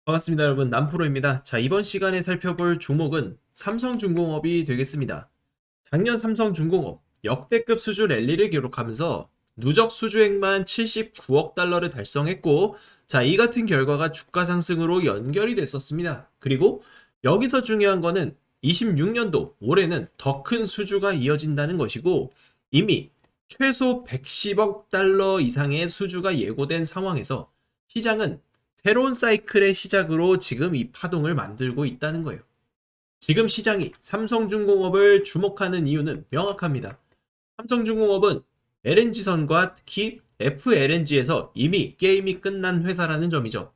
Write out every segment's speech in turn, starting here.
반갑습니다, 여러분. 남프로입니다. 자, 이번 시간에 살펴볼 종목은 삼성중공업이 되겠습니다. 작년 삼성중공업 역대급 수주 랠리를 기록하면서 누적 수주액만 79억 달러를 달성했고, 자, 이 같은 결과가 주가 상승으로 연결이 됐었습니다. 그리고 여기서 중요한 거는 26년도 올해는 더 큰 수주가 이어진다는 것이고, 이미 최소 110억 달러 이상의 수주가 예고된 상황에서 시장은 새로운 사이클의 시작으로 지금 이 파동을 만들고 있다는 거예요. 지금 시장이 삼성중공업을 주목하는 이유는 명확합니다. 삼성중공업은 LNG선과 특히 FLNG에서 이미 게임이 끝난 회사라는 점이죠.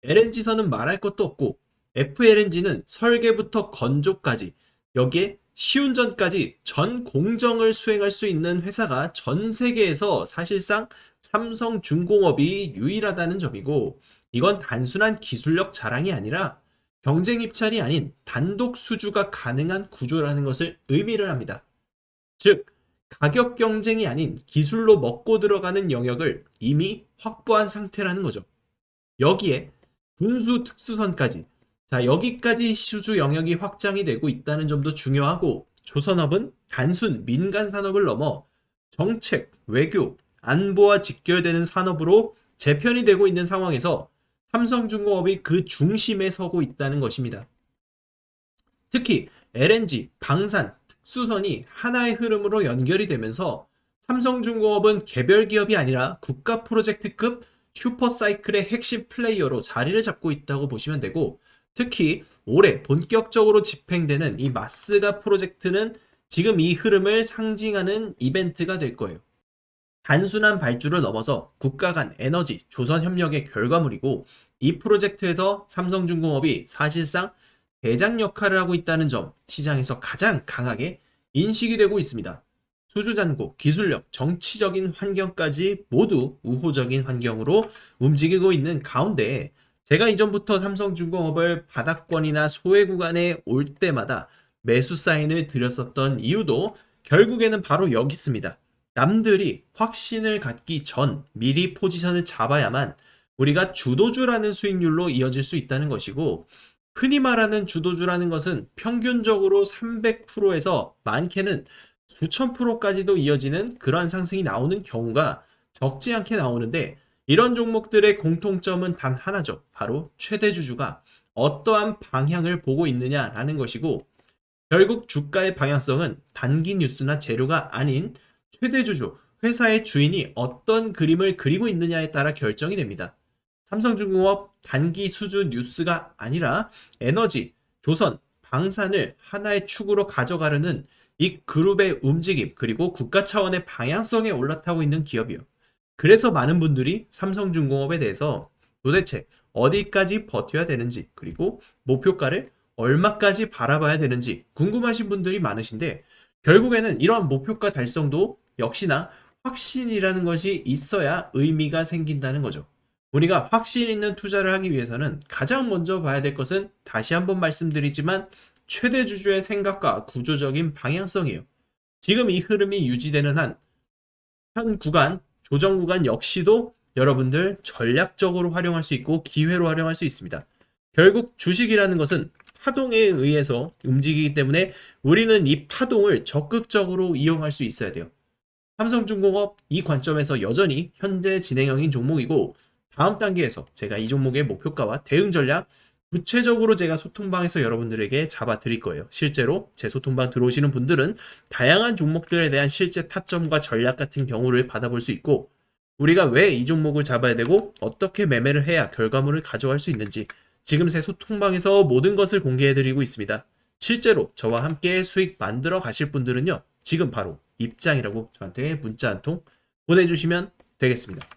LNG선은 말할 것도 없고 FLNG는 설계부터 건조까지 여기에 시운전까지 전 공정을 수행할 수 있는 회사가 전 세계에서 사실상 삼성중공업이 유일하다는 점이고, 이건 단순한 기술력 자랑이 아니라 경쟁 입찰이 아닌 단독 수주가 가능한 구조라는 것을 의미를 합니다. 즉, 가격 경쟁이 아닌 기술로 먹고 들어가는 영역을 이미 확보한 상태라는 거죠. 여기에 군수 특수선까지, 자, 여기까지 수주 영역이 확장이 되고 있다는 점도 중요하고, 조선업은 단순 민간 산업을 넘어 정책, 외교, 안보와 직결되는 산업으로 재편이 되고 있는 상황에서 삼성중공업이 그 중심에 서고 있다는 것입니다. 특히 LNG, 방산, 특수선이 하나의 흐름으로 연결이 되면서 삼성중공업은 개별 기업이 아니라 국가 프로젝트급 슈퍼사이클의 핵심 플레이어로 자리를 잡고 있다고 보시면 되고, 특히 올해 본격적으로 집행되는 이 마스가 프로젝트는 지금 이 흐름을 상징하는 이벤트가 될 거예요. 단순한 발주를 넘어서 국가 간 에너지, 조선 협력의 결과물이고, 이 프로젝트에서 삼성중공업이 사실상 대장 역할을 하고 있다는 점, 시장에서 가장 강하게 인식이 되고 있습니다. 수주잔고, 기술력, 정치적인 환경까지 모두 우호적인 환경으로 움직이고 있는 가운데, 제가 이전부터 삼성중공업을 바닥권이나 소외 구간에 올 때마다 매수 사인을 드렸었던 이유도 결국에는 바로 여기 있습니다. 남들이 확신을 갖기 전 미리 포지션을 잡아야만 우리가 주도주라는 수익률로 이어질 수 있다는 것이고, 흔히 말하는 주도주라는 것은 평균적으로 300%에서 많게는 수천 프로까지도 이어지는 그러한 상승이 나오는 경우가 적지 않게 나오는데, 이런 종목들의 공통점은 단 하나죠. 바로 최대주주가 어떠한 방향을 보고 있느냐라는 것이고, 결국 주가의 방향성은 단기 뉴스나 재료가 아닌 최대주주, 회사의 주인이 어떤 그림을 그리고 있느냐에 따라 결정이 됩니다. 삼성중공업 단기 수주 뉴스가 아니라 에너지, 조선, 방산을 하나의 축으로 가져가려는 이 그룹의 움직임, 그리고 국가 차원의 방향성에 올라타고 있는 기업이요. 그래서 많은 분들이 삼성중공업에 대해서 도대체 어디까지 버텨야 되는지, 그리고 목표가를 얼마까지 바라봐야 되는지 궁금하신 분들이 많으신데, 결국에는 이러한 목표가 달성도 역시나 확신이라는 것이 있어야 의미가 생긴다는 거죠. 우리가 확신 있는 투자를 하기 위해서는 가장 먼저 봐야 될 것은, 다시 한번 말씀드리지만, 최대 주주의 생각과 구조적인 방향성이에요. 지금 이 흐름이 유지되는 한, 현 구간, 조정 구간 역시도 여러분들 전략적으로 활용할 수 있고 기회로 활용할 수 있습니다. 결국 주식이라는 것은 파동에 의해서 움직이기 때문에 우리는 이 파동을 적극적으로 이용할 수 있어야 돼요. 삼성중공업 이 관점에서 여전히 현재 진행형인 종목이고, 다음 단계에서 제가 이 종목의 목표가와 대응 전략 구체적으로 제가 소통방에서 여러분들에게 잡아 드릴 거예요. 실제로 제 소통방 들어오시는 분들은 다양한 종목들에 대한 실제 타점과 전략 같은 경우를 받아볼 수 있고, 우리가 왜 이 종목을 잡아야 되고 어떻게 매매를 해야 결과물을 가져갈 수 있는지 지금 제 소통방에서 모든 것을 공개해 드리고 있습니다. 실제로 저와 함께 수익 만들어 가실 분들은요, 지금 바로 입장이라고 저한테 문자 한 통 보내주시면 되겠습니다.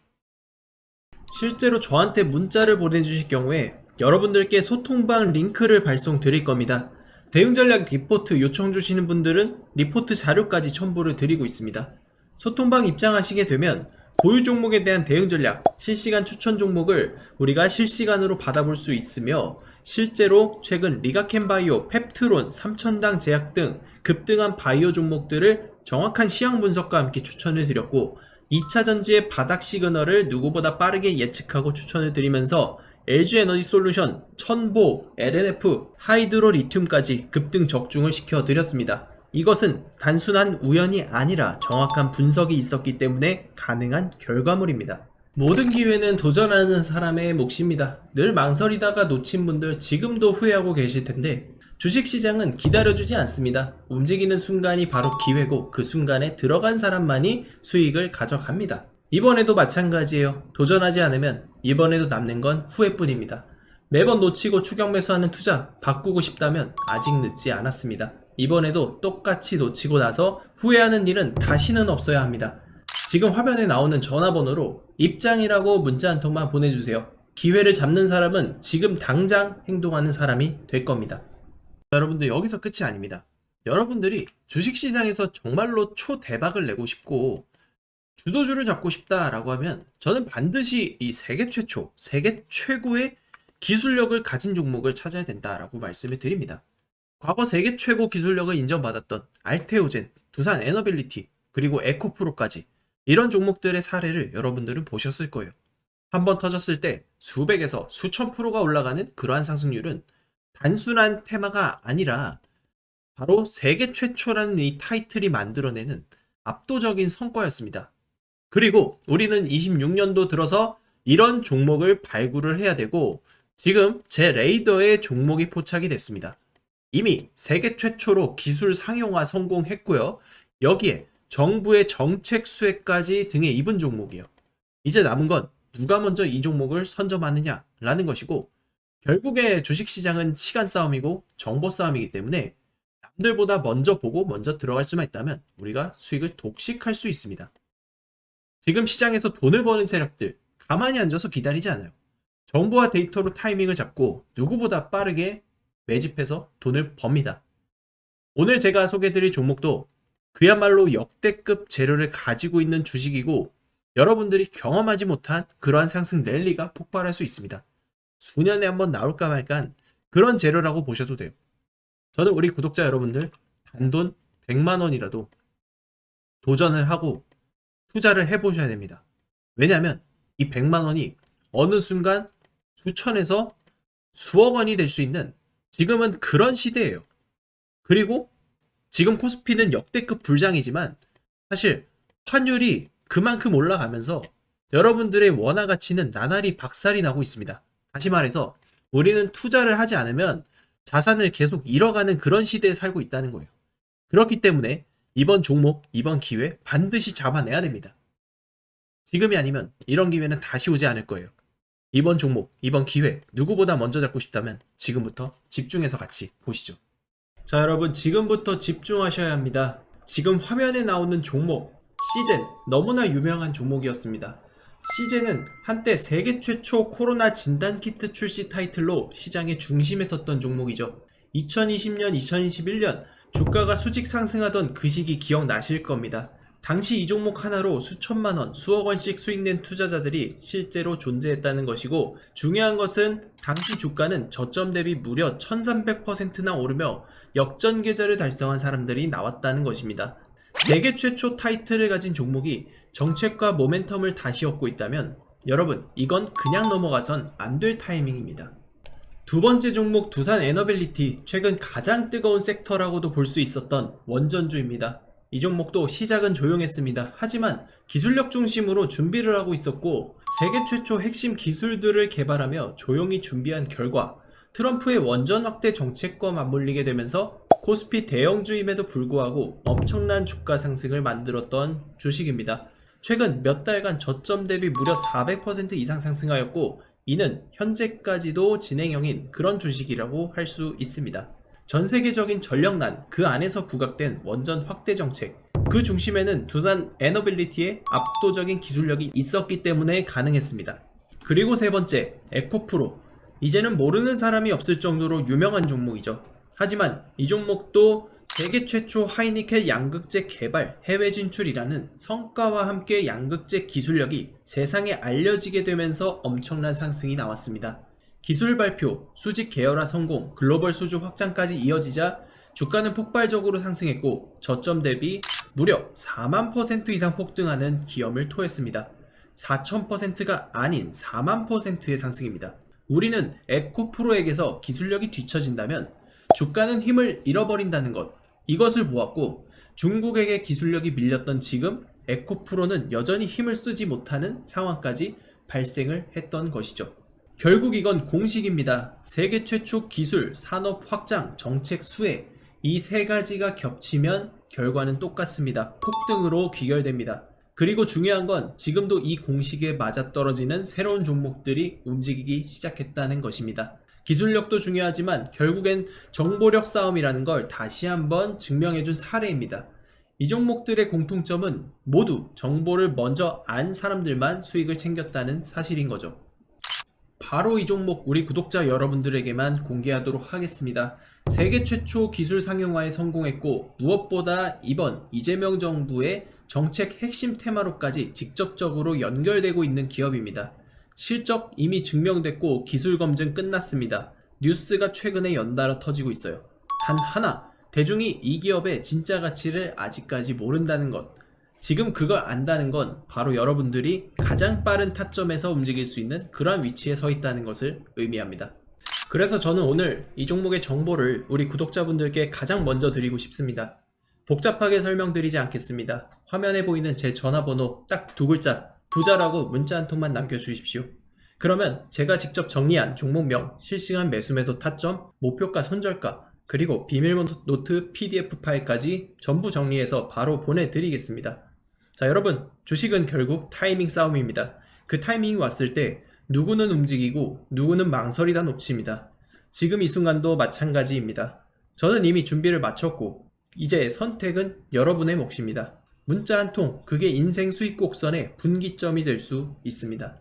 실제로 저한테 문자를 보내주실 경우에 여러분들께 소통방 링크를 발송 드릴 겁니다. 대응 전략 리포트 요청 주시는 분들은 리포트 자료까지 첨부를 드리고 있습니다. 소통방 입장하시게 되면 보유 종목에 대한 대응 전략, 실시간 추천 종목을 우리가 실시간으로 받아볼 수 있으며, 실제로 최근 리가켄바이오, 펩트론, 삼천당 제약 등 급등한 바이오 종목들을 정확한 시향 분석과 함께 추천을 드렸고, 2차 전지의 바닥 시그널을 누구보다 빠르게 예측하고 추천을 드리면서 LG에너지솔루션, 천보, LNF, 하이드로리튬까지 급등 적중을 시켜드렸습니다. 이것은 단순한 우연이 아니라 정확한 분석이 있었기 때문에 가능한 결과물입니다. 모든 기회는 도전하는 사람의 몫입니다. 늘 망설이다가 놓친 분들 지금도 후회하고 계실 텐데 주식시장은 기다려주지 않습니다. 움직이는 순간이 바로 기회고 그 순간에 들어간 사람만이 수익을 가져갑니다. 이번에도 마찬가지예요. 도전하지 않으면 이번에도 남는 건 후회뿐입니다. 매번 놓치고 추격 매수하는 투자 바꾸고 싶다면 아직 늦지 않았습니다. 이번에도 똑같이 놓치고 나서 후회하는 일은 다시는 없어야 합니다. 지금 화면에 나오는 전화번호로 입장이라고 문자 한 통만 보내주세요. 기회를 잡는 사람은 지금 당장 행동하는 사람이 될 겁니다. 여러분들 여기서 끝이 아닙니다. 여러분들이 주식시장에서 정말로 초대박을 내고 싶고 주도주를 잡고 싶다라고 하면 저는 반드시 이 세계 최초, 세계 최고의 기술력을 가진 종목을 찾아야 된다라고 말씀을 드립니다. 과거 세계 최고 기술력을 인정받았던 알테오젠, 두산 에너빌리티, 그리고 에코프로까지 이런 종목들의 사례를 여러분들은 보셨을 거예요. 한번 터졌을 때 수백에서 수천 프로가 올라가는 그러한 상승률은 단순한 테마가 아니라 바로 세계 최초라는 이 타이틀이 만들어내는 압도적인 성과였습니다. 그리고 우리는 26년도 들어서 이런 종목을 발굴을 해야 되고 지금 제 레이더에 종목이 포착이 됐습니다. 이미 세계 최초로 기술 상용화 성공했고요. 여기에 정부의 정책 수혜까지 등에 입은 종목이에요. 이제 남은 건 누가 먼저 이 종목을 선점하느냐라는 것이고 결국에 주식시장은 시간 싸움이고 정보 싸움이기 때문에 남들보다 먼저 보고 먼저 들어갈 수만 있다면 우리가 수익을 독식할 수 있습니다. 지금 시장에서 돈을 버는 세력들 가만히 앉아서 기다리지 않아요. 정보와 데이터로 타이밍을 잡고 누구보다 빠르게 매집해서 돈을 법니다. 오늘 제가 소개해드릴 종목도 그야말로 역대급 재료를 가지고 있는 주식이고 여러분들이 경험하지 못한 그러한 상승 랠리가 폭발할 수 있습니다. 수년에 한번 나올까 말까 그런 재료라고 보셔도 돼요. 저는 우리 구독자 여러분들 단돈 100만원이라도 도전을 하고 투자를 해보셔야 됩니다. 왜냐하면 이 100만원이 어느 순간 수천에서 수억 원이 될 수 있는 지금은 그런 시대예요. 그리고 지금 코스피는 역대급 불장이지만 사실 환율이 그만큼 올라가면서 여러분들의 원화 가치는 나날이 박살이 나고 있습니다. 다시 말해서 우리는 투자를 하지 않으면 자산을 계속 잃어가는 그런 시대에 살고 있다는 거예요. 그렇기 때문에 이번 종목, 이번 기회 반드시 잡아내야 됩니다. 지금이 아니면 이런 기회는 다시 오지 않을 거예요. 이번 종목, 이번 기회 누구보다 먼저 잡고 싶다면 지금부터 집중해서 같이 보시죠. 자, 여러분 지금부터 집중하셔야 합니다. 지금 화면에 나오는 종목 시젠, 너무나 유명한 종목이었습니다. 시젠은 한때 세계 최초 코로나 진단키트 출시 타이틀로 시장의 중심에 섰던 종목이죠. 2020년, 2021년 주가가 수직 상승하던 그 시기 기억나실 겁니다. 당시 이 종목 하나로 수천만원, 수억원씩 수익낸 투자자들이 실제로 존재했다는 것이고 중요한 것은 당시 주가는 저점 대비 무려 1300%나 오르며 역전 계좌를 달성한 사람들이 나왔다는 것입니다. 세계 최초 타이틀을 가진 종목이 정책과 모멘텀을 다시 얻고 있다면 여러분 이건 그냥 넘어가선 안 될 타이밍입니다. 두 번째 종목 두산 에너빌리티, 최근 가장 뜨거운 섹터라고도 볼 수 있었던 원전주입니다. 이 종목도 시작은 조용했습니다. 하지만 기술력 중심으로 준비를 하고 있었고 세계 최초 핵심 기술들을 개발하며 조용히 준비한 결과 트럼프의 원전 확대 정책과 맞물리게 되면서 코스피 대형주임에도 불구하고 엄청난 주가 상승을 만들었던 주식입니다. 최근 몇 달간 저점 대비 무려 400% 이상 상승하였고 이는 현재까지도 진행형인 그런 주식이라고 할 수 있습니다. 전 세계적인 전력난 그 안에서 부각된 원전 확대 정책 그 중심에는 두산 에너빌리티의 압도적인 기술력이 있었기 때문에 가능했습니다. 그리고 세 번째 에코프로, 이제는 모르는 사람이 없을 정도로 유명한 종목이죠. 하지만 이 종목도 세계 최초 하이니켈 양극재 개발 해외 진출이라는 성과와 함께 양극재 기술력이 세상에 알려지게 되면서 엄청난 상승이 나왔습니다. 기술 발표, 수직 계열화 성공, 글로벌 수주 확장까지 이어지자 주가는 폭발적으로 상승했고 저점 대비 무려 4만% 이상 폭등하는 기염을 토했습니다. 4000%가 아닌 4만%의 상승입니다. 우리는 에코프로에게서 기술력이 뒤처진다면 주가는 힘을 잃어버린다는 것, 이것을 보았고, 중국에게 기술력이 밀렸던 지금 에코프로는 여전히 힘을 쓰지 못하는 상황까지 발생을 했던 것이죠. 결국 이건 공식입니다. 세계 최초 기술, 산업 확장, 정책 수혜, 이 세 가지가 겹치면 결과는 똑같습니다. 폭등으로 귀결됩니다. 그리고 중요한 건 지금도 이 공식에 맞아떨어지는 새로운 종목들이 움직이기 시작했다는 것입니다. 기술력도 중요하지만 결국엔 정보력 싸움이라는 걸 다시 한번 증명해준 사례입니다. 이 종목들의 공통점은 모두 정보를 먼저 안 사람들만 수익을 챙겼다는 사실인 거죠. 바로 이 종목 우리 구독자 여러분들에게만 공개하도록 하겠습니다. 세계 최초 기술 상용화에 성공했고, 무엇보다 이번 이재명 정부의 정책 핵심 테마로까지 직접적으로 연결되고 있는 기업입니다. 실적 이미 증명됐고 기술 검증 끝났습니다. 뉴스가 최근에 연달아 터지고 있어요. 단 하나, 대중이 이 기업의 진짜 가치를 아직까지 모른다는 것. 지금 그걸 안다는 건 바로 여러분들이 가장 빠른 타점에서 움직일 수 있는 그러한 위치에 서 있다는 것을 의미합니다. 그래서 저는 오늘 이 종목의 정보를 우리 구독자분들께 가장 먼저 드리고 싶습니다. 복잡하게 설명드리지 않겠습니다. 화면에 보이는 제 전화번호 딱 두 글자, 부자라고 문자 한 통만 남겨주십시오. 그러면 제가 직접 정리한 종목명, 실시간 매수매도 타점, 목표가 손절가, 그리고 비밀노트 PDF 파일까지 전부 정리해서 바로 보내드리겠습니다. 자, 여러분, 주식은 결국 타이밍 싸움입니다. 그 타이밍이 왔을 때 누구는 움직이고 누구는 망설이다 놓칩니다. 지금 이 순간도 마찬가지입니다. 저는 이미 준비를 마쳤고 이제 선택은 여러분의 몫입니다. 문자 한 통, 그게 인생 수익 곡선의 분기점이 될 수 있습니다.